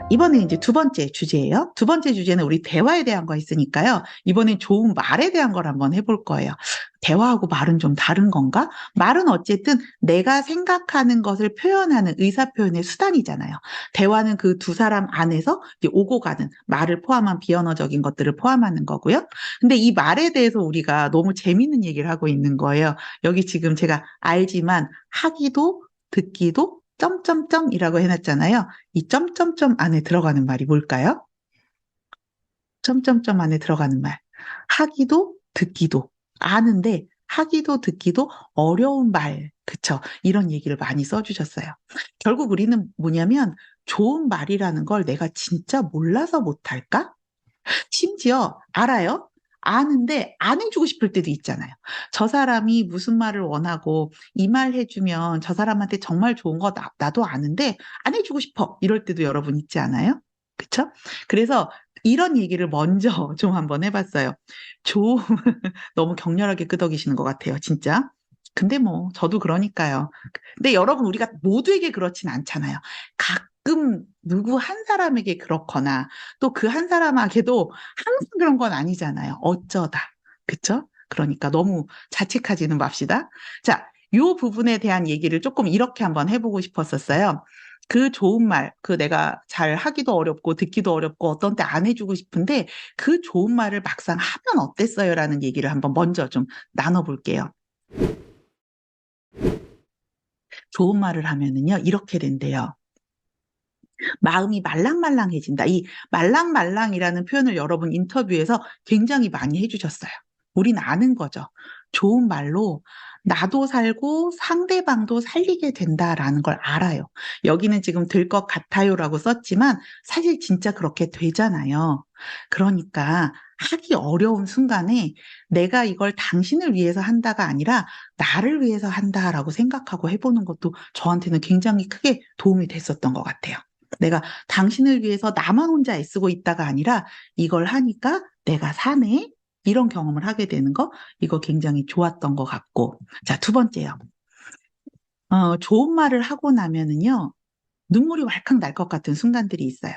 이번에 이제 두 번째 주제예요. 두 번째 주제는 우리 대화에 대한 거 있으니까요. 이번엔 좋은 말에 대한 걸 한번 해볼 거예요. 대화하고 말은 좀 다른 건가? 말은 어쨌든 내가 생각하는 것을 표현하는 의사표현의 수단이잖아요. 대화는 그 두 사람 안에서 이제 오고 가는 말을 포함한 비언어적인 것들을 포함하는 거고요. 근데 이 말에 대해서 우리가 너무 재밌는 얘기를 하고 있는 거예요. 여기 지금 제가 알지만 하기도 듣기도 점점점이라고 해놨잖아요. 이 점점점 안에 들어가는 말이 뭘까요? 점점점 안에 들어가는 말. 하기도 듣기도 아는데 하기도 듣기도 어려운 말. 그쵸? 이런 얘기를 많이 써주셨어요. 결국 우리는 뭐냐면 좋은 말이라는 걸 내가 진짜 몰라서 못할까? 심지어 알아요? 아는데 안 해주고 싶을 때도 있잖아요. 저 사람이 무슨 말을 원하고 이 말 해주면 저 사람한테 정말 좋은 거 나도 아는데 안 해주고 싶어. 이럴 때도 여러분 있지 않아요? 그쵸? 그래서 이런 얘기를 먼저 좀 한번 해봤어요. 좀 너무 격렬하게 끄덕이시는 것 같아요, 진짜. 근데 뭐 저도 그러니까요. 근데 여러분 우리가 모두에게 그렇진 않잖아요. 가끔 누구 한 사람에게 그렇거나 또 그 한 사람에게도 항상 그런 건 아니잖아요. 어쩌다. 그쵸? 그러니까 너무 자책하지는 맙시다. 자, 요 부분에 대한 얘기를 조금 이렇게 한번 해보고 싶었었어요. 그 좋은 말, 그 내가 잘 하기도 어렵고 듣기도 어렵고 어떤 때 안 해주고 싶은데 그 좋은 말을 막상 하면 어땠어요? 라는 얘기를 한번 먼저 좀 나눠볼게요. 좋은 말을 하면은요, 이렇게 된대요. 마음이 말랑말랑해진다. 이 말랑말랑이라는 표현을 여러분 인터뷰에서 굉장히 많이 해주셨어요. 우린 아는 거죠. 좋은 말로 나도 살고 상대방도 살리게 된다라는 걸 알아요. 여기는 지금 될 것 같아요라고 썼지만 사실 진짜 그렇게 되잖아요. 그러니까 하기 어려운 순간에 내가 이걸 당신을 위해서 한다가 아니라 나를 위해서 한다라고 생각하고 해보는 것도 저한테는 굉장히 크게 도움이 됐었던 것 같아요. 내가 당신을 위해서 나만 혼자 애쓰고 있다가 아니라 이걸 하니까 내가 사네. 이런 경험을 하게 되는 거, 이거 굉장히 좋았던 것 같고. 자, 두 번째요. 좋은 말을 하고 나면은요, 눈물이 왈칵 날 것 같은 순간들이 있어요.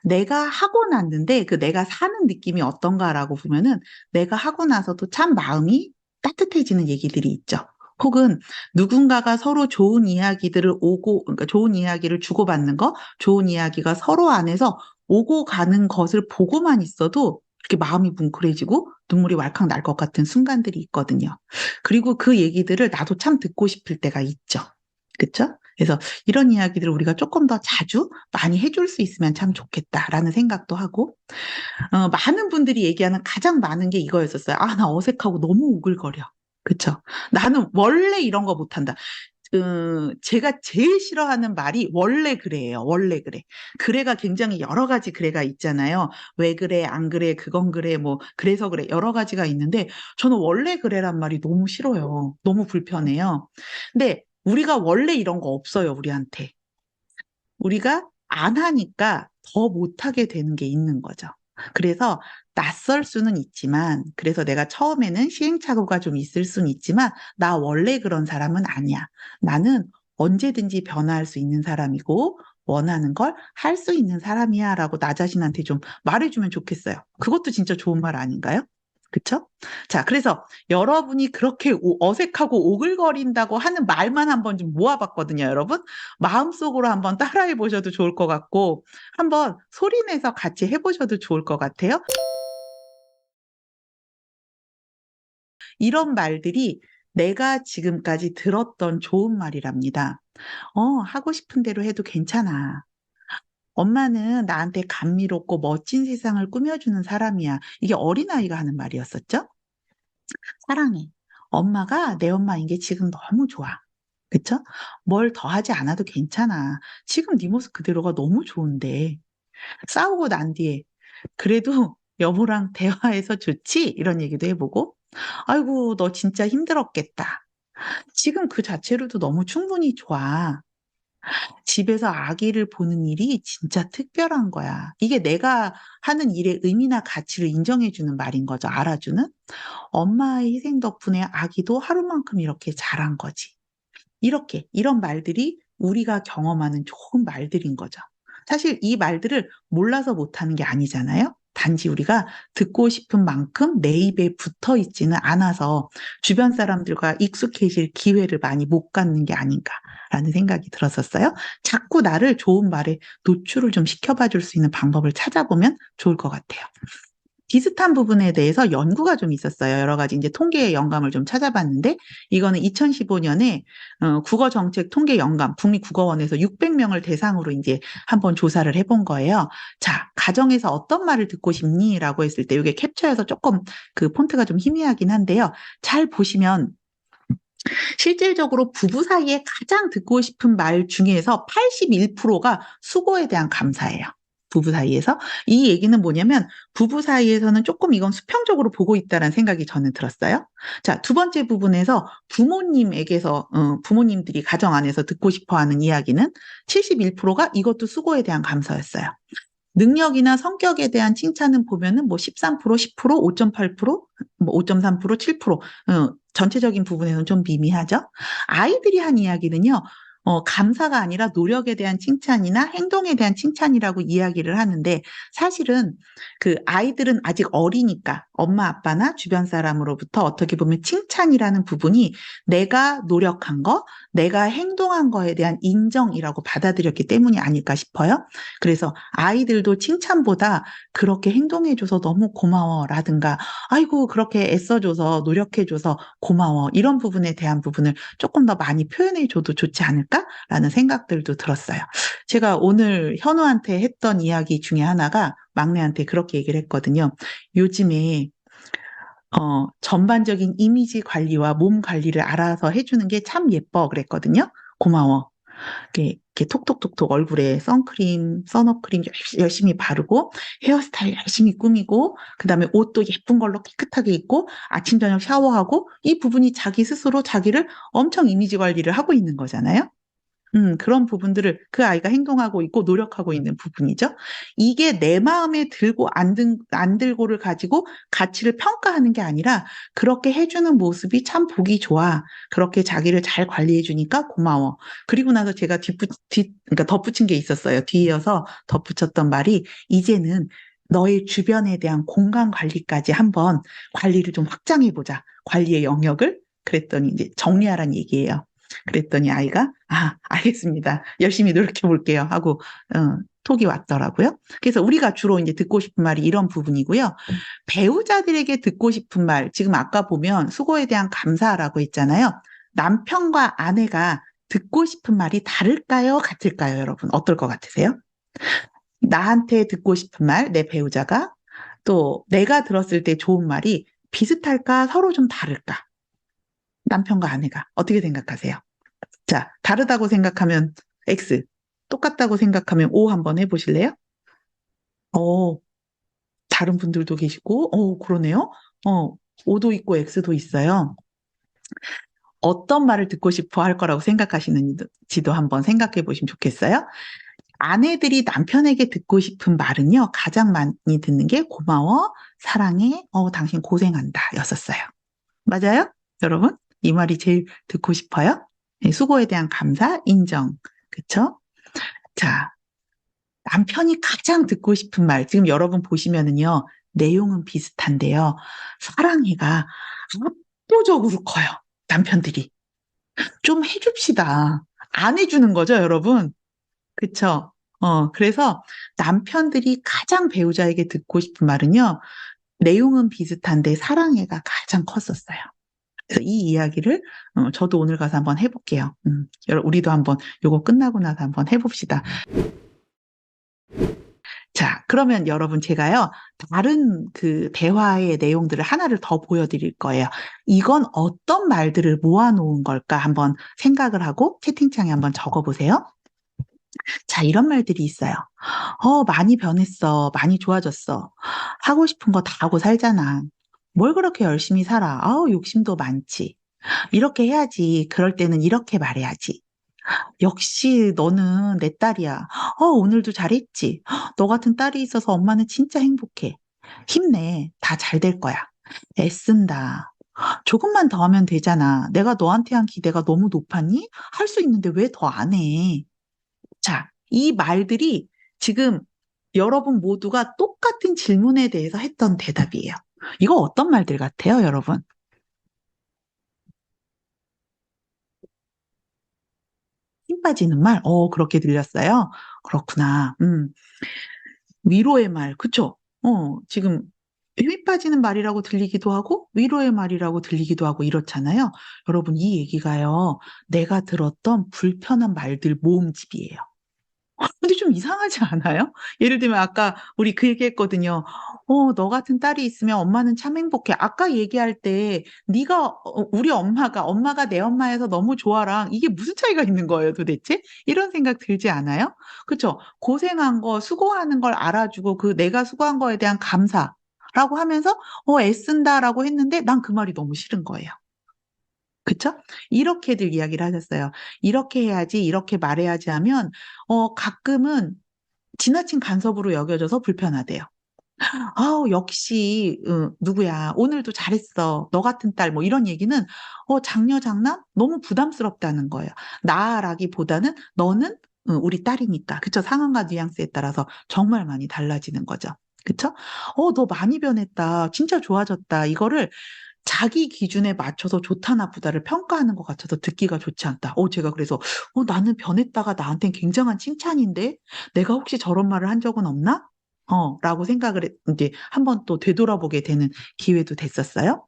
내가 하고 났는데 그 내가 사는 느낌이 어떤가라고 보면은 내가 하고 나서도 참 마음이 따뜻해지는 얘기들이 있죠. 혹은 누군가가 서로 좋은 이야기들을 그러니까 좋은 이야기를 주고받는 거, 좋은 이야기가 서로 안에서 오고 가는 것을 보고만 있어도 이렇게 마음이 뭉클해지고 눈물이 왈칵 날 것 같은 순간들이 있거든요. 그리고 그 얘기들을 나도 참 듣고 싶을 때가 있죠. 그쵸? 그래서 이런 이야기들을 우리가 조금 더 자주 많이 해줄 수 있으면 참 좋겠다라는 생각도 하고, 많은 분들이 얘기하는 가장 많은 게 이거였었어요. 아, 나 어색하고 너무 오글거려. 그쵸? 나는 원래 이런 거 못한다. 제가 제일 싫어하는 말이 원래 그래예요. 원래 그래. 그래가 굉장히 여러 가지 그래가 있잖아요. 왜 그래, 안 그래, 그건 그래, 뭐, 그래서 그래. 여러 가지가 있는데, 저는 원래 그래란 말이 너무 싫어요. 너무 불편해요. 근데 우리가 원래 이런 거 없어요, 우리한테. 우리가 안 하니까 더 못하게 되는 게 있는 거죠. 그래서 낯설 수는 있지만, 그래서 내가 처음에는 시행착오가 좀 있을 수는 있지만, 나 원래 그런 사람은 아니야. 나는 언제든지 변화할 수 있는 사람이고, 원하는 걸 할 수 있는 사람이야. 라고 나 자신한테 좀 말해주면 좋겠어요. 그것도 진짜 좋은 말 아닌가요? 그쵸? 자, 그래서 여러분이 그렇게 어색하고 오글거린다고 하는 말만 한번 좀 모아봤거든요, 여러분. 마음속으로 한번 따라해 보셔도 좋을 것 같고, 한번 소리내서 같이 해보셔도 좋을 것 같아요. 이런 말들이 내가 지금까지 들었던 좋은 말이랍니다. 하고 싶은 대로 해도 괜찮아. 엄마는 나한테 감미롭고 멋진 세상을 꾸며주는 사람이야. 이게 어린아이가 하는 말이었었죠? 사랑해. 엄마가 내 엄마인 게 지금 너무 좋아. 그쵸? 뭘 더 하지 않아도 괜찮아. 지금 네 모습 그대로가 너무 좋은데. 싸우고 난 뒤에 그래도 여보랑 대화해서 좋지? 이런 얘기도 해보고, 아이고, 너 진짜 힘들었겠다. 지금 그 자체로도 너무 충분히 좋아. 집에서 아기를 보는 일이 진짜 특별한 거야. 이게 내가 하는 일의 의미나 가치를 인정해주는 말인 거죠. 알아주는. 엄마의 희생 덕분에 아기도 하루만큼 이렇게 자란 거지. 이런 말들이 우리가 경험하는 좋은 말들인 거죠. 사실 이 말들을 몰라서 못하는 게 아니잖아요. 단지 우리가 듣고 싶은 만큼 내 입에 붙어 있지는 않아서 주변 사람들과 익숙해질 기회를 많이 못 갖는 게 아닌가라는 생각이 들었었어요. 자꾸 나를 좋은 말에 노출을 좀 시켜봐 줄 수 있는 방법을 찾아보면 좋을 것 같아요. 비슷한 부분에 대해서 연구가 좀 있었어요. 여러 가지 이제 통계의 영감을 좀 찾아봤는데, 이거는 2015년에 국어정책 통계 영감 국립국어원에서 600명을 대상으로 이제 한번 조사를 해본 거예요. 자, 가정에서 어떤 말을 듣고 싶니? 라고 했을 때 이게 캡처해서 조금 그 폰트가 좀 희미하긴 한데요. 잘 보시면 실질적으로 부부 사이에 가장 듣고 싶은 말 중에서 81%가 수고에 대한 감사예요. 부부 사이에서. 이 얘기는 뭐냐면 부부 사이에서는 조금 이건 수평적으로 보고 있다는 생각이 저는 들었어요. 자, 두 번째 부분에서 부모님에게서 부모님들이 가정 안에서 듣고 싶어 하는 이야기는 71%가 이것도 수고에 대한 감사였어요. 능력이나 성격에 대한 칭찬은 보면은 뭐 13%, 10%, 5.8%, 뭐 5.3%, 7%, 전체적인 부분에서는 좀 미미하죠. 아이들이 한 이야기는요, 감사가 아니라 노력에 대한 칭찬이나 행동에 대한 칭찬이라고 이야기를 하는데, 사실은 그 아이들은 아직 어리니까 엄마 아빠나 주변 사람으로부터 어떻게 보면 칭찬이라는 부분이 내가 노력한 거, 내가 행동한 거에 대한 인정이라고 받아들였기 때문이 아닐까 싶어요. 그래서 아이들도 칭찬보다 그렇게 행동해줘서 너무 고마워라든가, 아이고, 그렇게 애써줘서 노력해줘서 고마워. 이런 부분에 대한 부분을 조금 더 많이 표현해줘도 좋지 않을까라는 생각들도 들었어요. 제가 오늘 현우한테 했던 이야기 중에 하나가 막내한테 그렇게 얘기를 했거든요. 요즘에 전반적인 이미지 관리와 몸 관리를 알아서 해주는 게 참 예뻐 그랬거든요. 고마워. 이렇게 톡톡톡톡 얼굴에 선크림, 선업크림 열심히 바르고 헤어스타일 열심히 꾸미고 그다음에 옷도 예쁜 걸로 깨끗하게 입고 아침 저녁 샤워하고 이 부분이 자기 스스로 자기를 엄청 이미지 관리를 하고 있는 거잖아요. 그런 부분들을 그 아이가 행동하고 있고 노력하고 있는 부분이죠. 이게 내 마음에 들고 안 들고를 가지고 가치를 평가하는 게 아니라 그렇게 해주는 모습이 참 보기 좋아. 그렇게 자기를 잘 관리해 주니까 고마워. 그리고 나서 제가 그러니까 덧붙인 게 있었어요. 뒤이어서 덧붙였던 말이 이제는 너의 주변에 대한 공간 관리까지 한번 관리를 좀 확장해 보자. 관리의 영역을. 그랬더니 이제 정리하라는 얘기예요. 그랬더니 아이가 알겠습니다. 열심히 노력해 볼게요 하고 톡이 왔더라고요. 그래서 우리가 주로 이제 듣고 싶은 말이 이런 부분이고요. 배우자들에게 듣고 싶은 말, 지금 아까 보면 수고에 대한 감사라고 했잖아요. 남편과 아내가 듣고 싶은 말이 다를까요? 같을까요? 여러분 어떨 것 같으세요? 나한테 듣고 싶은 말, 내 배우자가 또 내가 들었을 때 좋은 말이 비슷할까? 서로 좀 다를까? 남편과 아내가 어떻게 생각하세요? 자, 다르다고 생각하면 X, 똑같다고 생각하면 O 한번 해보실래요? 어, 다른 분들도 계시고, 그러네요. O도 있고 X도 있어요. 어떤 말을 듣고 싶어 할 거라고 생각하시는지도 한번 생각해 보시면 좋겠어요. 아내들이 남편에게 듣고 싶은 말은요, 가장 많이 듣는 게 고마워, 사랑해, 당신 고생한다 였었어요. 맞아요? 여러분? 이 말이 제일 듣고 싶어요? 네, 수고에 대한 감사, 인정. 그쵸? 자, 남편이 가장 듣고 싶은 말, 지금 여러분 보시면은요, 내용은 비슷한데요. 사랑해가 압도적으로 커요. 남편들이. 좀 해줍시다. 안 해주는 거죠, 여러분? 그쵸? 그래서 남편들이 가장 배우자에게 듣고 싶은 말은요, 내용은 비슷한데 사랑해가 가장 컸었어요. 그래서 이 이야기를 저도 오늘 가서 한번 해볼게요. 우리도 한번 요거 끝나고 나서 한번 해봅시다. 자, 그러면 여러분 제가요, 다른 그 대화의 내용들을 하나를 더 보여드릴 거예요. 이건 어떤 말들을 모아놓은 걸까 한번 생각을 하고 채팅창에 한번 적어보세요. 자, 이런 말들이 있어요. 많이 변했어. 많이 좋아졌어. 하고 싶은 거 다 하고 살잖아. 뭘 그렇게 열심히 살아. 아우, 욕심도 많지. 이렇게 해야지. 그럴 때는 이렇게 말해야지. 역시 너는 내 딸이야. 오늘도 잘했지. 너 같은 딸이 있어서 엄마는 진짜 행복해. 힘내. 다 잘 될 거야. 애쓴다. 조금만 더 하면 되잖아. 내가 너한테 한 기대가 너무 높았니? 할 수 있는데 왜 더 안 해? 자, 이 말들이 지금 여러분 모두가 똑같은 질문에 대해서 했던 대답이에요. 이거 어떤 말들 같아요, 여러분? 힘 빠지는 말? 그렇게 들렸어요? 그렇구나. 위로의 말, 그쵸? 지금 힘이 빠지는 말이라고 들리기도 하고, 위로의 말이라고 들리기도 하고 이렇잖아요. 여러분, 이 얘기가요, 내가 들었던 불편한 말들 모음집이에요. 근데 좀 이상하지 않아요? 예를 들면 아까 우리 그 얘기했거든요. 너 같은 딸이 있으면 엄마는 참 행복해. 아까 얘기할 때 네가 우리 엄마가 내 엄마여서 너무 좋아랑 이게 무슨 차이가 있는 거예요, 도대체? 이런 생각 들지 않아요? 그렇죠? 고생한 거, 수고하는 걸 알아주고 그 내가 수고한 거에 대한 감사라고 하면서 애쓴다라고 했는데 난 그 말이 너무 싫은 거예요. 그쵸? 이렇게들 이야기를 하셨어요. 이렇게 해야지, 이렇게 말해야지 하면, 가끔은 지나친 간섭으로 여겨져서 불편하대요. 아우, 역시, 누구야. 오늘도 잘했어. 너 같은 딸, 뭐 이런 얘기는, 장녀 장남? 너무 부담스럽다는 거예요. 나라기보다는 너는 우리 딸이니까. 그쵸? 상황과 뉘앙스에 따라서 정말 많이 달라지는 거죠. 그쵸? 너 많이 변했다. 진짜 좋아졌다. 이거를 자기 기준에 맞춰서 좋다 나쁘다를 평가하는 것 같아서 듣기가 좋지 않다. 제가 그래서 나는 변했다가 나한텐 굉장한 칭찬인데 내가 혹시 저런 말을 한 적은 없나? 라고 생각을 이제 한번 또 되돌아보게 되는 기회도 됐었어요.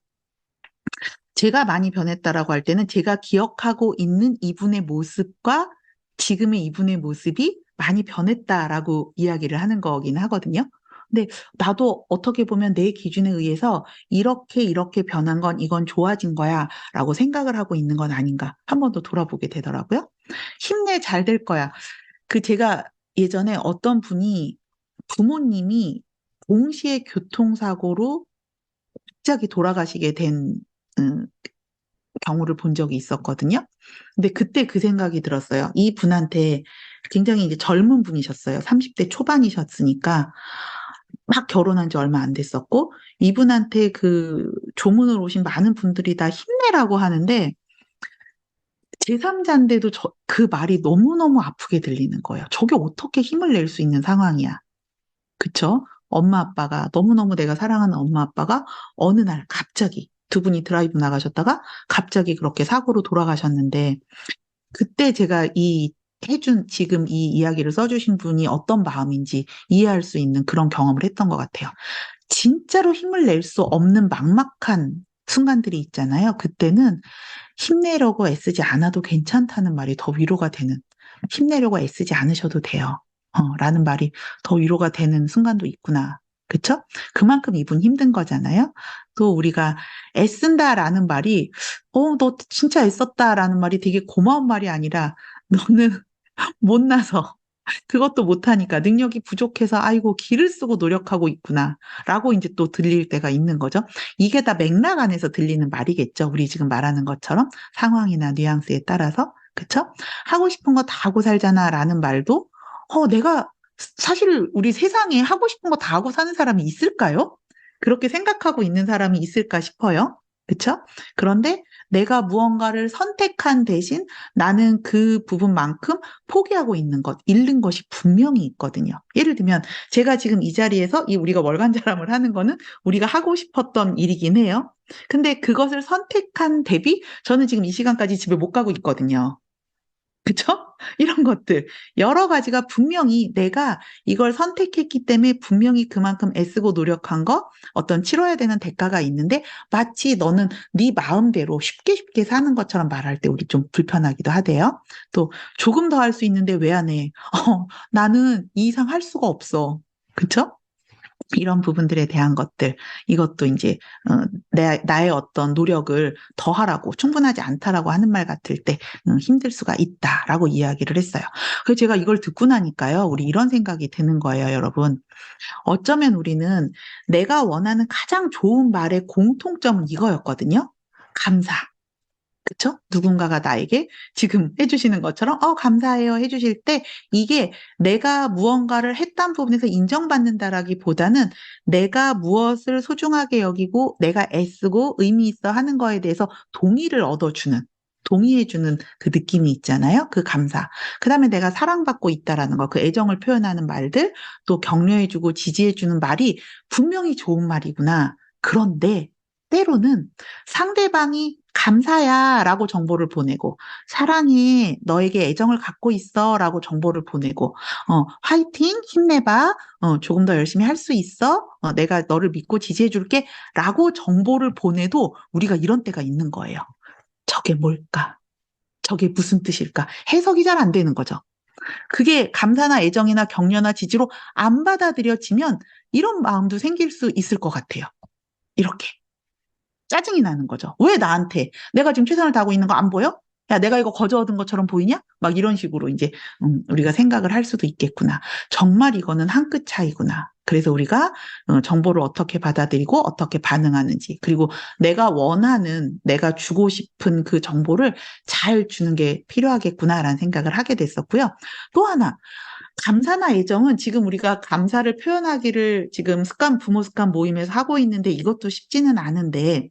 제가 많이 변했다라고 할 때는 제가 기억하고 있는 이분의 모습과 지금의 이분의 모습이 많이 변했다라고 이야기를 하는 거긴 하거든요. 근데 나도 어떻게 보면 내 기준에 의해서 이렇게 변한 건 이건 좋아진 거야 라고 생각을 하고 있는 건 아닌가 한 번 더 돌아보게 되더라고요. 힘내 잘 될 거야. 제가 예전에 어떤 분이 부모님이 동시에 교통사고로 갑자기 돌아가시게 된 음, 경우를 본 적이 있었거든요. 근데 그때 그 생각이 들었어요. 이 분한테 굉장히 이제 젊은 분이셨어요. 30대 초반이셨으니까 막 결혼한 지 얼마 안 됐었고 이분한테 그 조문을 오신 많은 분들이 다 힘내라고 하는데 제3자인데도 그 말이 너무너무 아프게 들리는 거예요. 저게 어떻게 힘을 낼 수 있는 상황이야. 그쵸? 엄마 아빠가 너무너무 내가 사랑하는 엄마 아빠가 어느 날 갑자기 두 분이 드라이브 나가셨다가 갑자기 그렇게 사고로 돌아가셨는데 그때 제가 지금 이 이야기를 써주신 분이 어떤 마음인지 이해할 수 있는 그런 경험을 했던 것 같아요. 진짜로 힘을 낼 수 없는 막막한 순간들이 있잖아요. 그때는 힘내려고 애쓰지 않아도 괜찮다는 말이 더 위로가 되는, 힘내려고 애쓰지 않으셔도 돼요. 라는 말이 더 위로가 되는 순간도 있구나. 그쵸? 그만큼 이분 힘든 거잖아요. 또 우리가 애쓴다라는 말이, 너 진짜 애썼다라는 말이 되게 고마운 말이 아니라, 너는 못나서 그것도 못하니까 능력이 부족해서 아이고 기를 쓰고 노력하고 있구나 라고 이제 또 들릴 때가 있는 거죠. 이게 다 맥락 안에서 들리는 말이겠죠. 우리 지금 말하는 것처럼 상황이나 뉘앙스에 따라서 그쵸? 하고 싶은 거 다 하고 살잖아 라는 말도 내가 사실 우리 세상에 하고 싶은 거 다 하고 사는 사람이 있을까요? 그렇게 생각하고 있는 사람이 있을까 싶어요. 그쵸? 그런데 내가 무언가를 선택한 대신 나는 그 부분만큼 포기하고 있는 것, 잃는 것이 분명히 있거든요. 예를 들면 제가 지금 이 자리에서 이 우리가 월간자람을 하는 거는 우리가 하고 싶었던 일이긴 해요. 근데 그것을 선택한 대비 저는 지금 이 시간까지 집에 못 가고 있거든요. 그쵸? 이런 것들. 여러 가지가 분명히 내가 이걸 선택했기 때문에 분명히 그만큼 애쓰고 노력한 거, 어떤 치러야 되는 대가가 있는데 마치 너는 네 마음대로 쉽게 사는 것처럼 말할 때 우리 좀 불편하기도 하대요. 또 조금 더 할 수 있는데 왜 안 해? 나는 이 이상 할 수가 없어. 그쵸? 이런 부분들에 대한 것들, 이것도 이제, 나의 어떤 노력을 더 하라고, 충분하지 않다라고 하는 말 같을 때, 힘들 수가 있다라고 이야기를 했어요. 그래서 제가 이걸 듣고 나니까요, 우리 이런 생각이 드는 거예요, 여러분. 어쩌면 우리는 내가 원하는 가장 좋은 말의 공통점은 이거였거든요. 감사. 그쵸? 누군가가 나에게 지금 해주시는 것처럼, 감사해요 해주실 때, 이게 내가 무언가를 했던 부분에서 인정받는다라기보다는 내가 무엇을 소중하게 여기고, 내가 애쓰고 의미 있어 하는 거에 대해서 동의를 얻어주는, 동의해주는 그 느낌이 있잖아요. 그 감사. 그 다음에 내가 사랑받고 있다라는 거, 그 애정을 표현하는 말들, 또 격려해주고 지지해주는 말이 분명히 좋은 말이구나. 그런데, 때로는 상대방이 감사야 라고 정보를 보내고, 사랑해, 너에게 애정을 갖고 있어 라고 정보를 보내고, 화이팅, 힘내봐, 조금 더 열심히 할 수 있어, 내가 너를 믿고 지지해 줄게 라고 정보를 보내도 우리가 이런 때가 있는 거예요. 저게 뭘까? 저게 무슨 뜻일까? 해석이 잘 안 되는 거죠. 그게 감사나 애정이나 격려나 지지로 안 받아들여지면 이런 마음도 생길 수 있을 것 같아요. 이렇게. 짜증이 나는 거죠. 왜 나한테? 내가 지금 최선을 다하고 있는 거 안 보여? 야, 내가 이거 거저 얻은 것처럼 보이냐? 막 이런 식으로 이제 우리가 생각을 할 수도 있겠구나. 정말 이거는 한 끗 차이구나. 그래서 우리가 정보를 어떻게 받아들이고 어떻게 반응하는지, 그리고 내가 원하는, 내가 주고 싶은 그 정보를 잘 주는 게 필요하겠구나라는 생각을 하게 됐었고요. 또 하나, 감사나 애정은 지금 우리가 감사를 표현하기를 지금 부모 습관 모임에서 하고 있는데 이것도 쉽지는 않은데,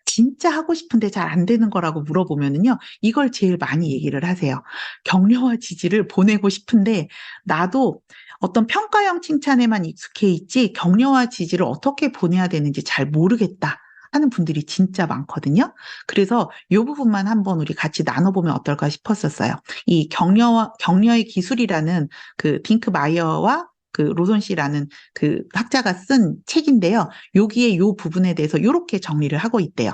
진짜 하고 싶은데 잘 안 되는 거라고 물어보면은요, 이걸 제일 많이 얘기를 하세요. 격려와 지지를 보내고 싶은데, 나도 어떤 평가형 칭찬에만 익숙해 있지, 격려와 지지를 어떻게 보내야 되는지 잘 모르겠다 하는 분들이 진짜 많거든요. 그래서 이 부분만 한번 우리 같이 나눠보면 어떨까 싶었었어요. 이 격려의 기술이라는 그 딩크 마이어와 그 로손 씨라는 그 학자가 쓴 책인데요. 여기에 요 부분에 대해서 이렇게 정리를 하고 있대요.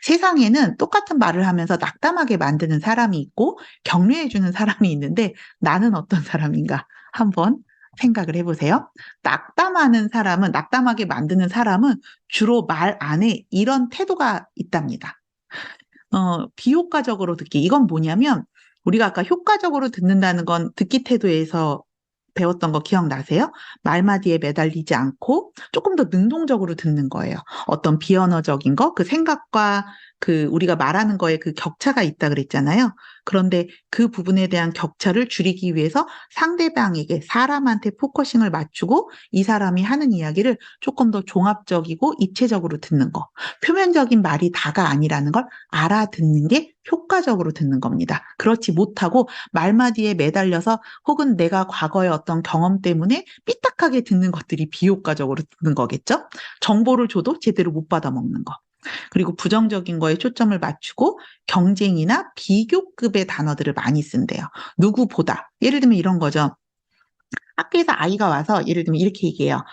세상에는 똑같은 말을 하면서 낙담하게 만드는 사람이 있고 격려해주는 사람이 있는데, 나는 어떤 사람인가 한번 생각을 해보세요. 낙담하게 만드는 사람은 주로 말 안에 이런 태도가 있답니다. 비효과적으로 듣기. 이건 뭐냐면, 우리가 아까 효과적으로 듣는다는 건 듣기 태도에서 배웠던 거 기억나세요? 말마디에 매달리지 않고 조금 더 능동적으로 듣는 거예요. 어떤 비언어적인 거, 그 생각과 그 우리가 말하는 거에 그 격차가 있다 그랬잖아요. 그런데 그 부분에 대한 격차를 줄이기 위해서 상대방에게, 사람한테 포커싱을 맞추고 이 사람이 하는 이야기를 조금 더 종합적이고 입체적으로 듣는 거. 표면적인 말이 다가 아니라는 걸 알아듣는 게 효과적으로 듣는 겁니다. 그렇지 못하고 말마디에 매달려서 혹은 내가 과거의 어떤 경험 때문에 삐딱하게 듣는 것들이 비효과적으로 듣는 거겠죠? 정보를 줘도 제대로 못 받아먹는 거. 그리고 부정적인 거에 초점을 맞추고 경쟁이나 비교급의 단어들을 많이 쓴대요. 누구보다. 예를 들면 이런 거죠. 학교에서 아이가 와서 예를 들면 이렇게 얘기해요.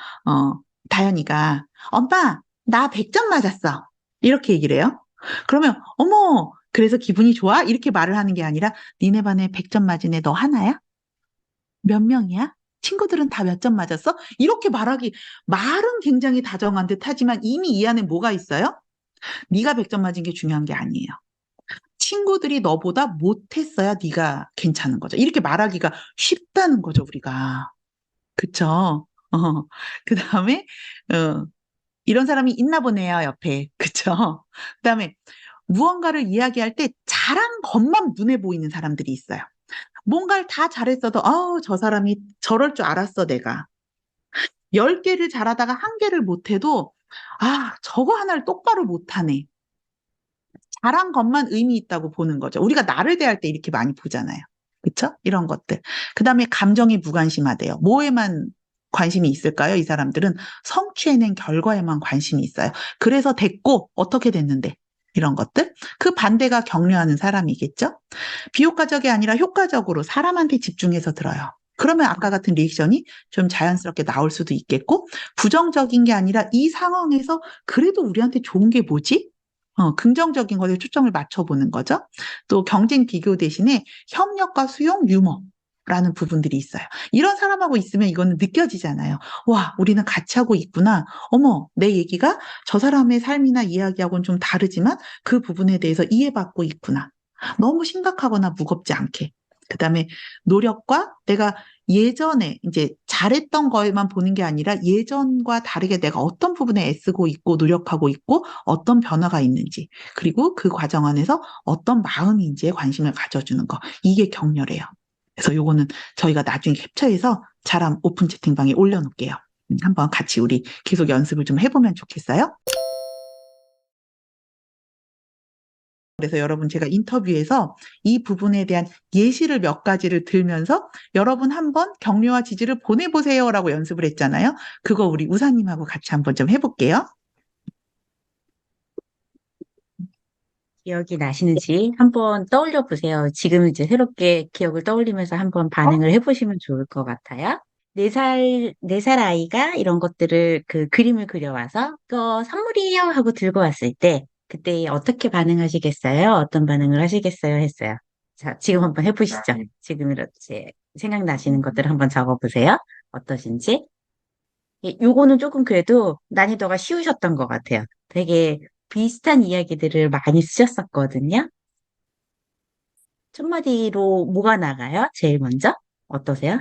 다현이가 엄마, 나 100점 맞았어. 이렇게 얘기를 해요. 그러면 어머, 그래서 기분이 좋아? 이렇게 말을 하는 게 아니라, 니네 반에 100점 맞은 애 너 하나야? 몇 명이야? 친구들은 다 몇 점 맞았어? 이렇게 말은 굉장히 다정한 듯 하지만 이미 이 안에 뭐가 있어요? 네가 100점 맞은 게 중요한 게 아니에요. 친구들이 너보다 못했어야 네가 괜찮은 거죠. 이렇게 말하기가 쉽다는 거죠, 우리가. 그쵸? 그 다음에, 어, 이런 사람이 있나 보네요, 옆에. 그쵸? 그 다음에, 무언가를 이야기할 때 잘한 것만 눈에 보이는 사람들이 있어요. 뭔가를 다 잘했어도, 저 사람이 저럴 줄 알았어, 내가. 10개를 잘하다가 1개를 못해도, 저거 하나를 똑바로 못하네. 잘한 것만 의미 있다고 보는 거죠. 우리가 나를 대할 때 이렇게 많이 보잖아요. 그쵸? 이런 것들. 그 다음에 감정이 무관심하대요. 뭐에만 관심이 있을까요? 이 사람들은 성취해낸 결과에만 관심이 있어요. 그래서 됐고, 어떻게 됐는데? 이런 것들. 그 반대가 격려하는 사람이겠죠? 비효과적이 아니라 효과적으로 사람한테 집중해서 들어요. 그러면 아까 같은 리액션이 좀 자연스럽게 나올 수도 있겠고, 부정적인 게 아니라 이 상황에서 그래도 우리한테 좋은 게 뭐지? 긍정적인 것에 초점을 맞춰보는 거죠. 또 경쟁 비교 대신에 협력과 수용, 유머라는 부분들이 있어요. 이런 사람하고 있으면 이거는 느껴지잖아요. 와, 우리는 같이 하고 있구나. 어머, 내 얘기가 저 사람의 삶이나 이야기하고는 좀 다르지만 그 부분에 대해서 이해받고 있구나. 너무 심각하거나 무겁지 않게. 그다음에 노력과 내가 예전에 이제 잘했던 거에만 보는 게 아니라 예전과 다르게 내가 어떤 부분에 애쓰고 있고 노력하고 있고 어떤 변화가 있는지 그리고 그 과정 안에서 어떤 마음인지에 관심을 가져주는 거. 이게 격려래요. 그래서 요거는 저희가 나중에 캡처해서 자람 오픈 채팅방에 올려놓을게요. 한번 같이 우리 계속 연습을 좀 해보면 좋겠어요? 그래서 여러분 제가 인터뷰에서 이 부분에 대한 예시를 몇 가지를 들면서 여러분 한번 격려와 지지를 보내보세요라고 연습을 했잖아요. 그거 우리 우사님하고 같이 한번 좀 해볼게요. 기억이 나시는지 한번 떠올려 보세요. 지금 이제 새롭게 기억을 떠올리면서 한번 반응을 해보시면 좋을 것 같아요. 네 살 아이가 이런 것들을 그 그림을 그려와서 이거 선물이에요 하고 들고 왔을 때 그때 어떻게 반응하시겠어요? 어떤 반응을 하시겠어요? 했어요. 자, 지금 한번 해보시죠. 지금 이렇게 생각나시는 것들을 한번 적어보세요. 어떠신지. 요거는 조금 그래도 난이도가 쉬우셨던 것 같아요. 되게 비슷한 이야기들을 많이 쓰셨었거든요. 첫 마디로 뭐가 나가요? 제일 먼저? 어떠세요?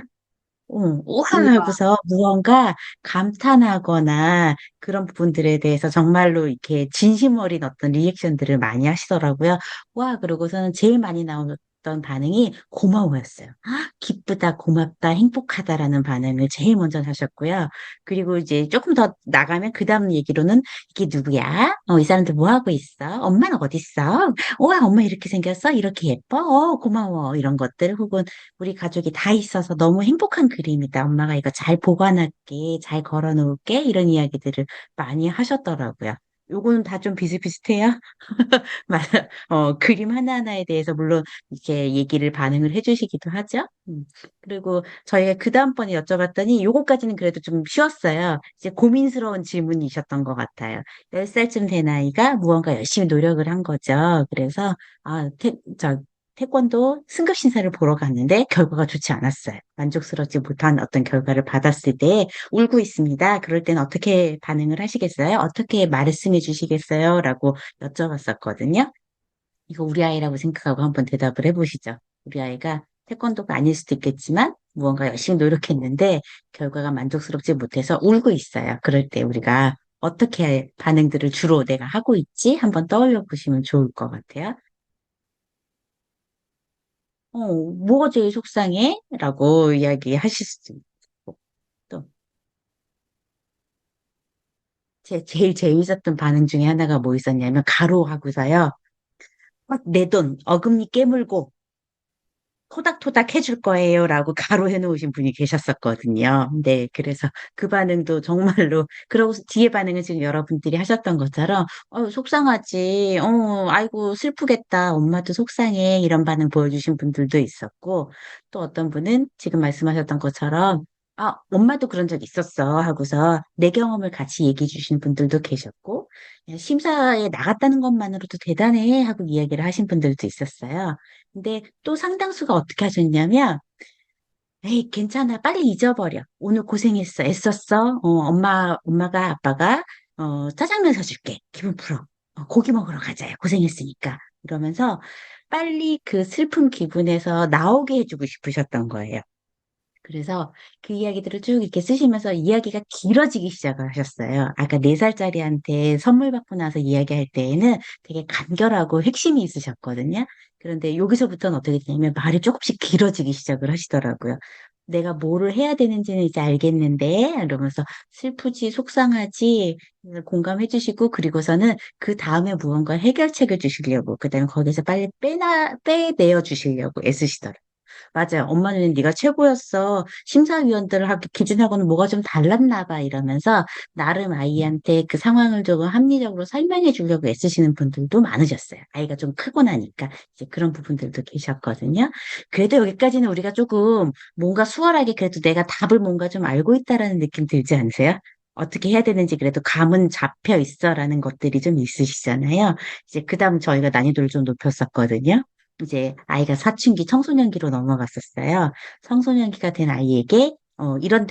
우와 우와. 하고서 무언가 감탄하거나 그런 부분들에 대해서 정말로 이렇게 진심 어린 어떤 리액션들을 많이 하시더라고요. 와, 그러고서는 제일 많이 나왔던 반응이 고마워였어요. 아, 기쁘다, 고맙다, 행복하다라는 반응을 제일 먼저 하셨고요. 그리고 이제 조금 더 나가면 그 다음 얘기로는 이게 누구야? 이 사람들 뭐 하고 있어? 엄마는 어디 있어? 와, 엄마 이렇게 생겼어? 이렇게 예뻐? 고마워. 이런 것들 혹은 우리 가족이 다 있어서 너무 행복한 그림이다. 엄마가 이거 잘 보관할게, 잘 걸어놓을게. 이런 이야기들을 많이 하셨더라고요. 요거는 다 좀 비슷비슷해요. 맞아. 그림 하나하나에 대해서 물론 이렇게 얘기를 반응을 해주시기도 하죠. 그리고 저희가 그 다음번에 여쭤봤더니 요거까지는 그래도 좀 쉬웠어요. 이제 고민스러운 질문이셨던 것 같아요. 10살쯤 된 아이가 무언가 열심히 노력을 한 거죠. 그래서 태권도 승급 심사를 보러 갔는데 결과가 좋지 않았어요. 만족스럽지 못한 어떤 결과를 받았을 때 울고 있습니다. 그럴 때는 어떻게 반응을 하시겠어요? 어떻게 말씀해 주시겠어요? 라고 여쭤봤었거든요. 이거 우리 아이라고 생각하고 한번 대답을 해보시죠. 우리 아이가 태권도가 아닐 수도 있겠지만 무언가 열심히 노력했는데 결과가 만족스럽지 못해서 울고 있어요. 그럴 때 우리가 어떻게 반응들을 주로 내가 하고 있지? 한번 떠올려 보시면 좋을 것 같아요. 뭐가 제일 속상해? 라고 이야기하실 수도 있고, 또, 제일 재밌었던 반응 중에 하나가 뭐 있었냐면, 가로하고서요, 내 돈 어금니 깨물고, 토닥토닥 해줄 거예요. 라고 가로 해놓으신 분이 계셨었거든요. 네, 그래서 그 반응도 정말로, 그러고 뒤에 반응은 지금 여러분들이 하셨던 것처럼, 속상하지, 아이고, 슬프겠다, 엄마도 속상해, 이런 반응 보여주신 분들도 있었고, 또 어떤 분은 지금 말씀하셨던 것처럼, 아, 엄마도 그런 적 있었어 하고서 내 경험을 같이 얘기해 주신 분들도 계셨고, 심사에 나갔다는 것만으로도 대단해 하고 이야기를 하신 분들도 있었어요. 근데 또 상당수가 어떻게 하셨냐면, 에이, 괜찮아. 빨리 잊어버려. 오늘 고생했어. 애썼어. 엄마가, 아빠가, 짜장면 사줄게. 기분 풀어. 고기 먹으러 가자. 고생했으니까. 이러면서 빨리 그 슬픈 기분에서 나오게 해주고 싶으셨던 거예요. 그래서 그 이야기들을 쭉 이렇게 쓰시면서 이야기가 길어지기 시작을 하셨어요. 아까 4살짜리한테 선물 받고 나서 이야기할 때에는 되게 간결하고 핵심이 있으셨거든요. 그런데 여기서부터는 어떻게 되냐면 말이 조금씩 길어지기 시작을 하시더라고요. 내가 뭐를 해야 되는지는 이제 알겠는데, 이러면서 슬프지, 속상하지, 공감해 주시고, 그리고서는 그 다음에 무언가 해결책을 주시려고, 그 다음에 거기서 빨리 빼내어 주시려고 애쓰시더라고요. 맞아요. 엄마는 네가 최고였어. 심사위원들 기준하고는 뭐가 좀 달랐나 봐. 이러면서 나름 아이한테 그 상황을 조금 합리적으로 설명해 주려고 애쓰시는 분들도 많으셨어요. 아이가 좀 크고 나니까 이제 그런 부분들도 계셨거든요. 그래도 여기까지는 우리가 조금 뭔가 수월하게 그래도 내가 답을 뭔가 좀 알고 있다라는 느낌 들지 않으세요? 어떻게 해야 되는지 그래도 감은 잡혀 있어라는 것들이 좀 있으시잖아요. 이제 그다음 저희가 난이도를 좀 높였었거든요. 이제 아이가 사춘기, 청소년기로 넘어갔었어요. 청소년기가 된 아이에게 이런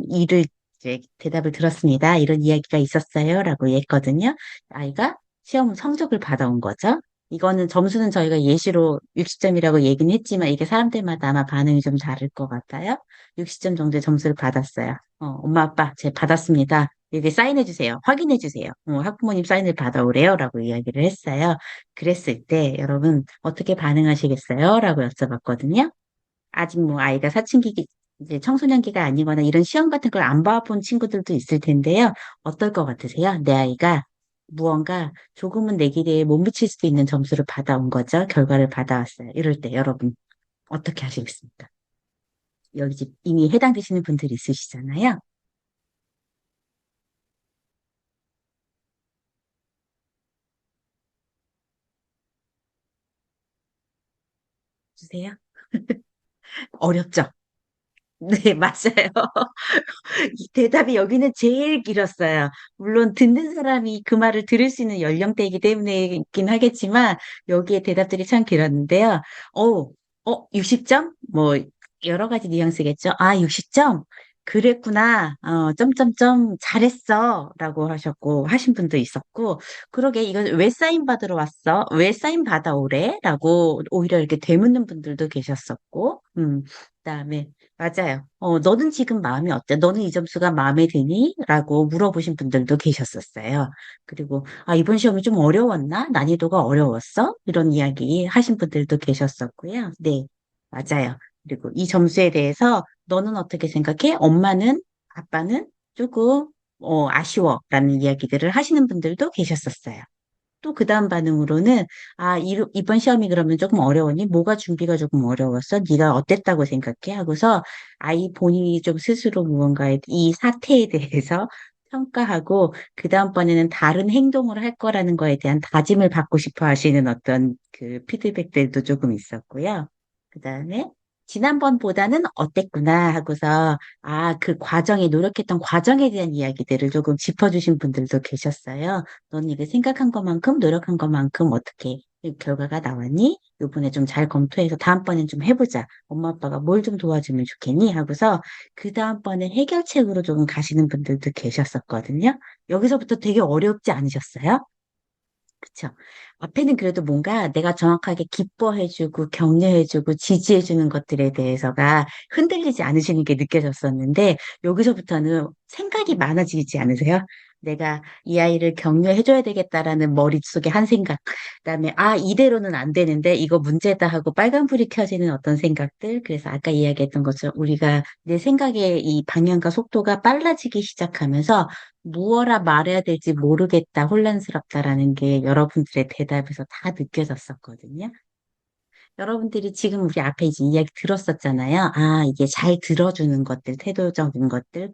일을 이제 대답을 들었습니다. 이런 이야기가 있었어요. 라고 했거든요. 아이가 시험 성적을 받아온 거죠. 이거는 점수는 저희가 예시로 60점이라고 얘기는 했지만 이게 사람들마다 아마 반응이 좀 다를 것 같아요. 60점 정도의 점수를 받았어요. 엄마, 아빠, 제 받았습니다. 여기 사인해 주세요. 확인해 주세요. 학부모님 사인을 받아오래요. 라고 이야기를 했어요. 그랬을 때 여러분 어떻게 반응하시겠어요? 라고 여쭤봤거든요. 아직 뭐 아이가 사춘기, 이제 청소년기가 아니거나 이런 시험 같은 걸 안 봐본 친구들도 있을 텐데요. 어떨 것 같으세요? 내 아이가 무언가 조금은 내 기대에 못 미칠 수도 있는 점수를 받아온 거죠. 결과를 받아왔어요. 이럴 때 여러분 어떻게 하시겠습니까? 여기 집 이미 해당되시는 분들이 있으시잖아요. 주세요. 어렵죠? 네, 맞아요. 이 대답이 여기는 제일 길었어요. 물론 듣는 사람이 그 말을 들을 수 있는 연령대이기 때문에긴 하겠지만 여기에 대답들이 참 길었는데요. 60점? 뭐 여러 가지 뉘앙스겠죠. 아, 60점? 그랬구나. 점점점 잘했어. 라고 하셨고 하신 분도 있었고 그러게 이건 왜 사인 받으러 왔어? 왜 사인 받아오래? 라고 오히려 이렇게 되묻는 분들도 계셨었고 그다음에 맞아요. 너는 지금 마음이 어때? 너는 이 점수가 마음에 드니? 라고 물어보신 분들도 계셨었어요. 그리고, 아, 이번 시험이 좀 어려웠나? 난이도가 어려웠어? 이런 이야기 하신 분들도 계셨었고요. 네, 맞아요. 그리고 이 점수에 대해서 너는 어떻게 생각해? 엄마는, 아빠는 조금, 아쉬워. 라는 이야기들을 하시는 분들도 계셨었어요. 또 그 다음 반응으로는 이번 시험이 그러면 조금 어려웠니? 뭐가 준비가 조금 어려웠어? 네가 어땠다고 생각해? 하고서 아이 본인이 좀 스스로 무언가에 이 사태에 대해서 평가하고 그 다음번에는 다른 행동을 할 거라는 거에 대한 다짐을 받고 싶어 하시는 어떤 그 피드백들도 조금 있었고요. 그 다음에 지난번보다는 어땠구나 하고서 그 과정에 노력했던 과정에 대한 이야기들을 조금 짚어주신 분들도 계셨어요. 넌 이게 생각한 것만큼, 노력한 것만큼 어떻게 이 결과가 나왔니? 이번에 좀 잘 검토해서 다음번엔 좀 해보자. 엄마 아빠가 뭘 좀 도와주면 좋겠니? 하고서 그 다음번에 해결책으로 조금 가시는 분들도 계셨었거든요. 여기서부터 되게 어렵지 않으셨어요? 그쵸. 앞에는 그래도 뭔가 내가 정확하게 기뻐해주고 격려해주고 지지해주는 것들에 대해서가 흔들리지 않으시는 게 느껴졌었는데 여기서부터는 생각이 많아지지 않으세요? 내가 이 아이를 격려해줘야 되겠다라는 머릿속에 한 생각, 그다음에 이대로는 안 되는데 이거 문제다 하고 빨간불이 켜지는 어떤 생각들, 그래서 아까 이야기했던 것처럼 우리가 내 생각의 이 방향과 속도가 빨라지기 시작하면서 무엇라 말해야 될지 모르겠다, 혼란스럽다라는 게 여러분들의 대답에서 다 느껴졌었거든요. 여러분들이 지금 우리 앞에 이제 이야기 들었었잖아요. 이게 잘 들어주는 것들, 태도적인 것들,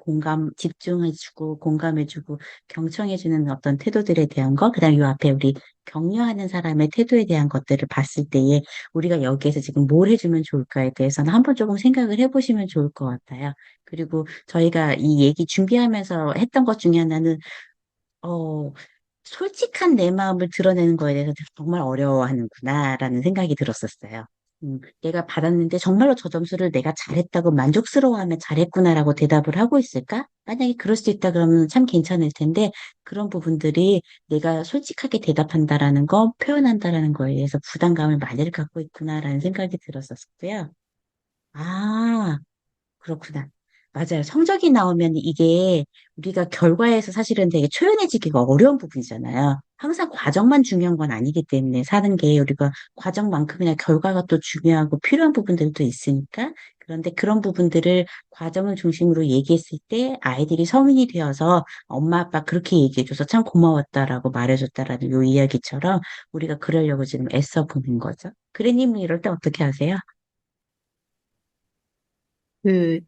집중해주고, 공감해주고, 경청해주는 어떤 태도들에 대한 거, 그다음에 요 앞에 우리 격려하는 사람의 태도에 대한 것들을 봤을 때에 우리가 여기에서 지금 뭘 해주면 좋을까에 대해서는 한번 조금 생각을 해보시면 좋을 것 같아요. 그리고 저희가 이 얘기 준비하면서 했던 것 중에 하나는 어, 솔직한 내 마음을 드러내는 거에 대해서 정말 어려워하는구나라는 생각이 들었었어요. 내가 받았는데 정말로 저 점수를 내가 잘했다고 만족스러워하면 잘했구나라고 대답을 하고 있을까? 만약에 그럴 수 있다 그러면 참 괜찮을 텐데 그런 부분들이 내가 솔직하게 대답한다라는 거, 표현한다라는 거에 대해서 부담감을 많이 갖고 있구나라는 생각이 들었었고요. 아, 그렇구나. 맞아요. 성적이 나오면 이게 우리가 결과에서 사실은 되게 초연해지기가 어려운 부분이잖아요. 항상 과정만 중요한 건 아니기 때문에 사는 게 우리가 과정만큼이나 결과가 또 중요하고 필요한 부분들도 있으니까. 그런데 그런 부분들을 과정을 중심으로 얘기했을 때 아이들이 성인이 되어서 엄마 아빠 그렇게 얘기해줘서 참 고마웠다라고 말해줬다라는 요 이야기처럼 우리가 그러려고 지금 애써 보는 거죠. 그래님은 이럴 때 어떻게 하세요? 그,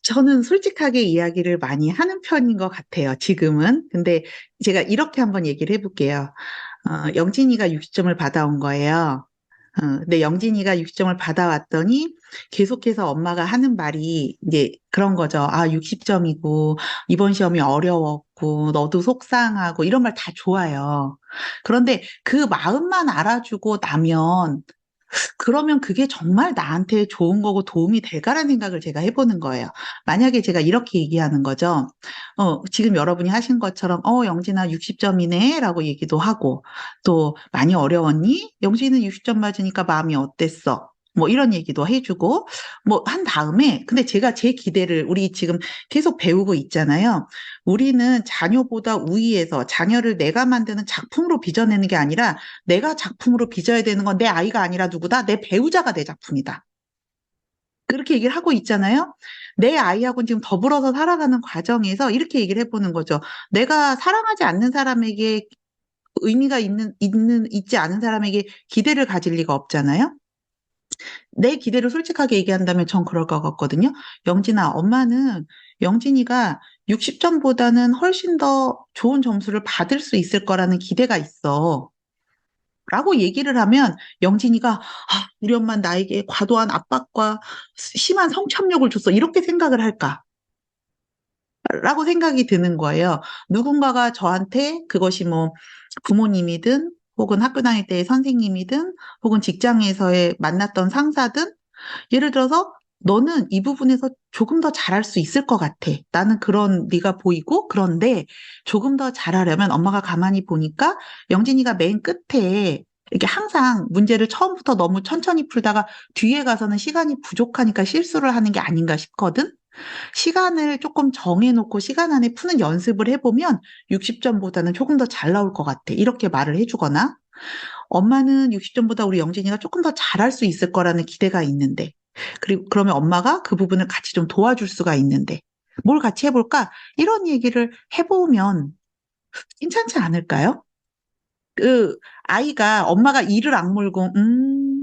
저는 솔직하게 이야기를 많이 하는 편인 것 같아요, 지금은. 근데 제가 이렇게 한번 얘기를 해볼게요. 영진이가 60점을 받아온 거예요. 근데 영진이가 60점을 받아왔더니 계속해서 엄마가 하는 말이 이제 그런 거죠. 60점이고, 이번 시험이 어려웠고, 너도 속상하고, 이런 말 다 좋아요. 그런데 그 마음만 알아주고 나면 그러면 그게 정말 나한테 좋은 거고 도움이 될까라는 생각을 제가 해보는 거예요. 만약에 제가 이렇게 얘기하는 거죠. 지금 여러분이 하신 것처럼, 영진아 60점이네? 라고 얘기도 하고, 또, 많이 어려웠니? 영진이는 60점 맞으니까 마음이 어땠어? 뭐 이런 얘기도 해주고, 뭐 한 다음에, 근데 제가 제 기대를, 우리 지금 계속 배우고 있잖아요. 우리는 자녀보다 우위에서 자녀를 내가 만드는 작품으로 빚어내는 게 아니라 내가 작품으로 빚어야 되는 건 내 아이가 아니라 누구다? 내 배우자가 내 작품이다. 그렇게 얘기를 하고 있잖아요. 내 아이하고는 지금 더불어서 살아가는 과정에서 이렇게 얘기를 해보는 거죠. 내가 사랑하지 않는 사람에게 의미가 있지 않은 사람에게 기대를 가질 리가 없잖아요. 내 기대를 솔직하게 얘기한다면 전 그럴 것 같거든요. 영진아, 엄마는 영진이가 60점보다는 훨씬 더 좋은 점수를 받을 수 있을 거라는 기대가 있어. 라고 얘기를 하면 영진이가 우리 엄마는 나에게 과도한 압박과 심한 성착륙을 줬어. 이렇게 생각을 할까? 라고 생각이 드는 거예요. 누군가가 저한테 그것이 뭐 부모님이든 혹은 학교 다닐 때의 선생님이든 혹은 직장에서의 만났던 상사든 예를 들어서 너는 이 부분에서 조금 더 잘할 수 있을 것 같아. 나는 그런 네가 보이고 그런데 조금 더 잘하려면 엄마가 가만히 보니까 영진이가 맨 끝에 이렇게 항상 문제를 처음부터 너무 천천히 풀다가 뒤에 가서는 시간이 부족하니까 실수를 하는 게 아닌가 싶거든. 시간을 조금 정해놓고 시간 안에 푸는 연습을 해보면 60점보다는 조금 더 잘 나올 것 같아. 이렇게 말을 해주거나 엄마는 60점보다 우리 영진이가 조금 더 잘할 수 있을 거라는 기대가 있는데, 그리고 그러면 엄마가 그 부분을 같이 좀 도와줄 수가 있는데, 뭘 같이 해볼까? 이런 얘기를 해보면 괜찮지 않을까요? 그 아이가 엄마가 이를 악물고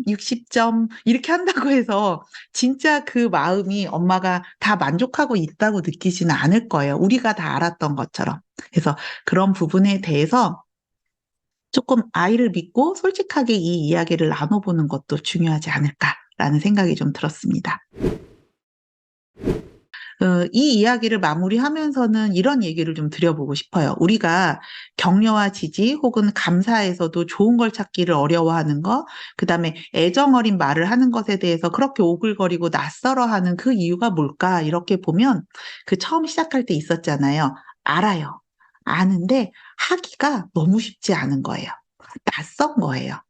60점 이렇게 한다고 해서 진짜 그 마음이 엄마가 다 만족하고 있다고 느끼지는 않을 거예요. 우리가 다 알았던 것처럼. 그래서 그런 부분에 대해서 조금 아이를 믿고 솔직하게 이 이야기를 나눠보는 것도 중요하지 않을까라는 생각이 좀 들었습니다. 이 이야기를 마무리하면서는 이런 얘기를 좀 드려보고 싶어요. 우리가 격려와 지지 혹은 감사에서도 좋은 걸 찾기를 어려워하는 거, 그 다음에 애정 어린 말을 하는 것에 대해서 그렇게 오글거리고 낯설어하는 그 이유가 뭘까? 이렇게 보면 그 처음 시작할 때 있었잖아요. 알아요. 아는데 하기가 너무 쉽지 않은 거예요. 낯선 거예요.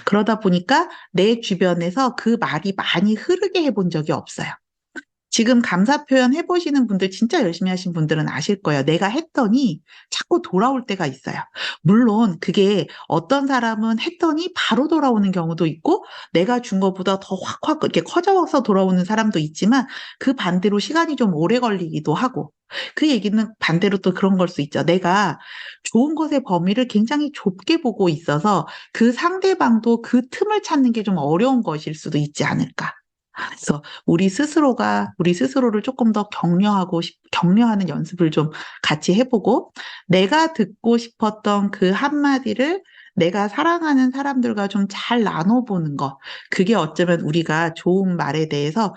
그러다 보니까 내 주변에서 그 말이 많이 흐르게 해본 적이 없어요. 지금 감사 표현 해보시는 분들, 진짜 열심히 하신 분들은 아실 거예요. 내가 했더니 자꾸 돌아올 때가 있어요. 물론 그게 어떤 사람은 했더니 바로 돌아오는 경우도 있고, 내가 준 것보다 더 확확 이렇게 커져서 돌아오는 사람도 있지만, 그 반대로 시간이 좀 오래 걸리기도 하고, 그 얘기는 반대로 또 그런 걸 수 있죠. 내가 좋은 것의 범위를 굉장히 좁게 보고 있어서 그 상대방도 그 틈을 찾는 게 좀 어려운 것일 수도 있지 않을까. 그래서 우리 스스로를 조금 더 격려하는 연습을 좀 같이 해보고, 내가 듣고 싶었던 그 한마디를 내가 사랑하는 사람들과 좀 잘 나눠보는 것, 그게 어쩌면 우리가 좋은 말에 대해서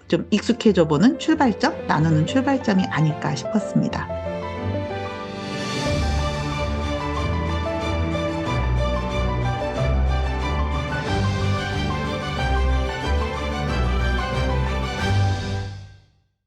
좀 익숙해져 보는 출발점, 나누는 출발점이 아닐까 싶었습니다.